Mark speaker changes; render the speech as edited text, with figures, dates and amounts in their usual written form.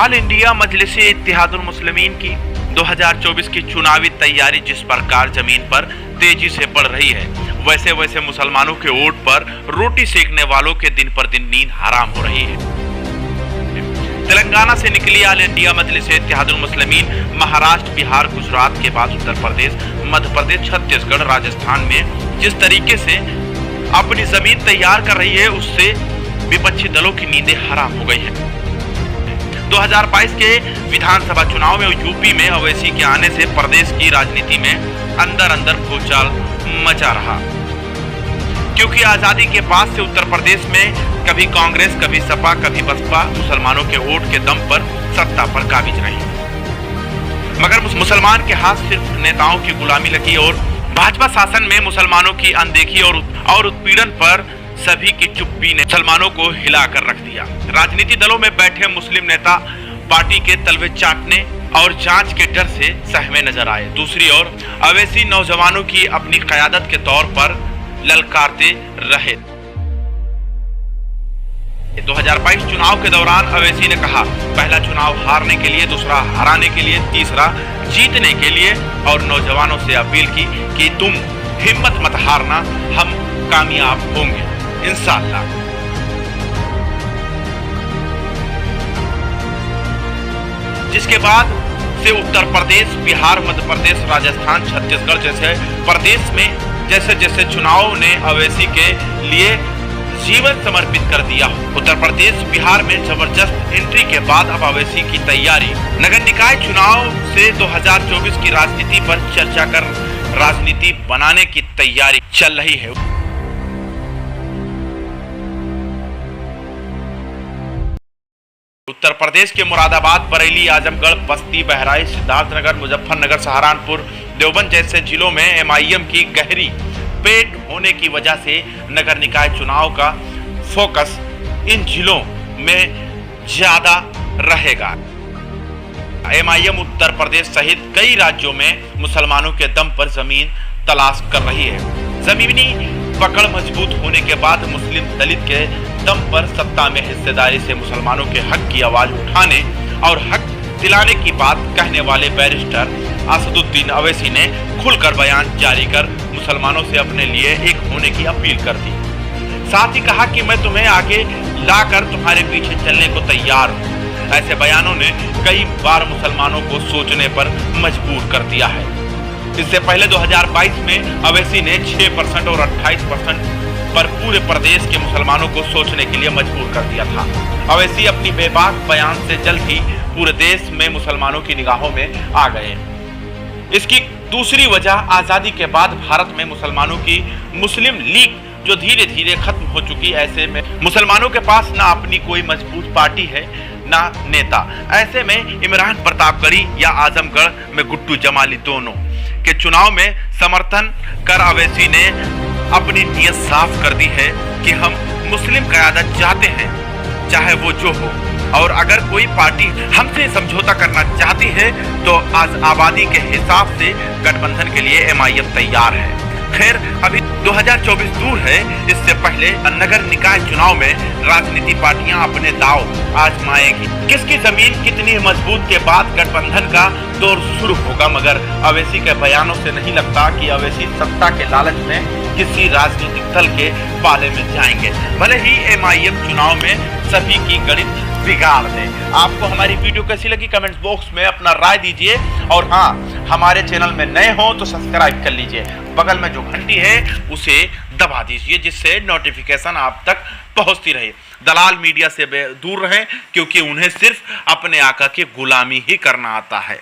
Speaker 1: All India Majlis-e-Ittehadul मुस्लिमीन की 2024 की चुनावी तैयारी जिस प्रकार जमीन पर तेजी से बढ़ रही है, वैसे वैसे मुसलमानों के वोट पर रोटी सेकने वालों के दिन पर दिन नींद हराम हो रही है। तेलंगाना से निकली ऑल इंडिया मजलिस-ए-इत्तेहादुल मुस्लिमीन महाराष्ट्र, बिहार, गुजरात के बाद उत्तर प्रदेश, मध्य प्रदेश, छत्तीसगढ़, राजस्थान में जिस तरीके से अपनी जमीन तैयार कर रही है, उससे विपक्षी दलों की नींदें हराम हो गई है। 2022 के विधानसभा चुनाव में यूपी में अवैसी के आने से प्रदेश की राजनीति में अंदर अंदर भूचाल मचा रहा, क्योंकि आजादी के बाद से उत्तर प्रदेश में कभी कांग्रेस, कभी सपा, कभी बसपा मुसलमानों के वोट के दम पर सत्ता पर काबिज रही, मगर मुसलमान के हाथ सिर्फ नेताओं की गुलामी लगी और भाजपा शासन में मुसलमानों की अनदेखी और उत्पीड़न पर सभी की चुप्पी ने मुसलमानों को हिलाकर रख दिया। राजनीति दलों में बैठे मुस्लिम नेता पार्टी के तलवे चाटने और जांच के डर से सहमे नजर आए। दूसरी ओर अवैसी नौजवानों की अपनी क़यादत के तौर पर ललकारते रहे। 2022 चुनाव के दौरान अवैसी ने कहा, पहला चुनाव हारने के लिए, दूसरा हराने के लिए, तीसरा जीतने के लिए, और नौजवानों से अपील की कि तुम हिम्मत मत हारना, हम कामयाब होंगे इंशाअल्लाह। जिसके बाद से उत्तर प्रदेश, बिहार, मध्य प्रदेश, राजस्थान, छत्तीसगढ़ जैसे प्रदेश में जैसे जैसे चुनाव ने अवैसी के लिए जीवन समर्पित कर दिया। उत्तर प्रदेश, बिहार में जबरदस्त एंट्री के बाद अब अवैसी की तैयारी नगर निकाय चुनाव से 2024 की राजनीति पर चर्चा कर राजनीति बनाने की तैयारी चल रही है। उत्तर प्रदेश के मुरादाबाद, बरेली, आजमगढ़, बस्ती, बहराइच, सिद्धार्थनगर, मुजफ्फरनगर, सहारनपुर, देवबंद जैसे जिलों में एमआईएम की गहरी पेट होने की वजह से नगर निकाय चुनाव का फोकस इन जिलों में ज्यादा रहेगा। एमआईएम उत्तर प्रदेश सहित कई राज्यों में मुसलमानों के दम पर जमीन तलाश कर रही है। जमीनी पकड़ मजबूत होने के बाद मुस्लिम दलित के दम पर सत्ता में हिस्सेदारी से मुसलमानों के हक की आवाज उठाने और हक दिलाने की बात कहने वाले बैरिस्टर असदुद्दीन अवैसी ने खुलकर बयान जारी कर मुसलमानों से अपने लिए एक होने की अपील कर दी। साथ ही कहा कि मैं तुम्हें आगे लाकर तुम्हारे पीछे चलने को तैयार हूँ। ऐसे बयानों ने कई बार मुसलमानों को सोचने पर मजबूर कर दिया है। इससे पहले 2022 में अवैसी ने 6% और 28% पर पूरे प्रदेश के मुसलमानों को सोचने के लिए मजबूर कर दिया था। अवैसी अपनी बेबाक बयान से जल्द ही पूरे देश में मुसलमानों की निगाहों में आ गए। इसकी दूसरी वजह आजादी के बाद भारत में मुसलमानों की मुस्लिम लीग जो धीरे धीरे खत्म हो चुकी। ऐसे में मुसलमानों के पास ना अपनी कोई मजबूत पार्टी है, ना नेता। ऐसे में इमरान प्रतापगढ़ी या आजमगढ़ में गुड्डू जमाली दोनों के चुनाव में समर्थन कर अवैसी ने अपनी नीयत साफ कर दी है कि हम मुस्लिम क़यादत चाहते हैं, चाहे वो जो हो, और अगर कोई पार्टी हमसे समझौता करना चाहती है तो आज आबादी के हिसाब से गठबंधन के लिए एमआईएम तैयार है। खैर, अभी 2024 दूर है। इससे पहले नगर निकाय चुनाव में राजनीति पार्टियां अपने दांव आजमाएगी। किसकी जमीन कितनी मजबूत के बाद गठबंधन का दौर शुरू होगा, मगर अवैसी के बयानों से नहीं लगता कि अवैसी सत्ता के लालच में किसी राजनीतिक दल के पाले में जाएंगे। भले ही एमआईएम चुनाव में सभी की गणित बिगाड़ दे। आपको हमारी वीडियो कैसी लगी कमेंट्स बॉक्स में अपना राय दीजिए, और हाँ, हमारे चैनल में नए हो तो सब्सक्राइब कर लीजिए। बगल में जो घंटी है उसे दबा दीजिए, जिससे नोटिफिकेशन आप तक पहुंचती रहे। दलाल मीडिया से दूर रहें, क्योंकि उन्हें सिर्फ अपने आका की गुलामी ही करना आता है।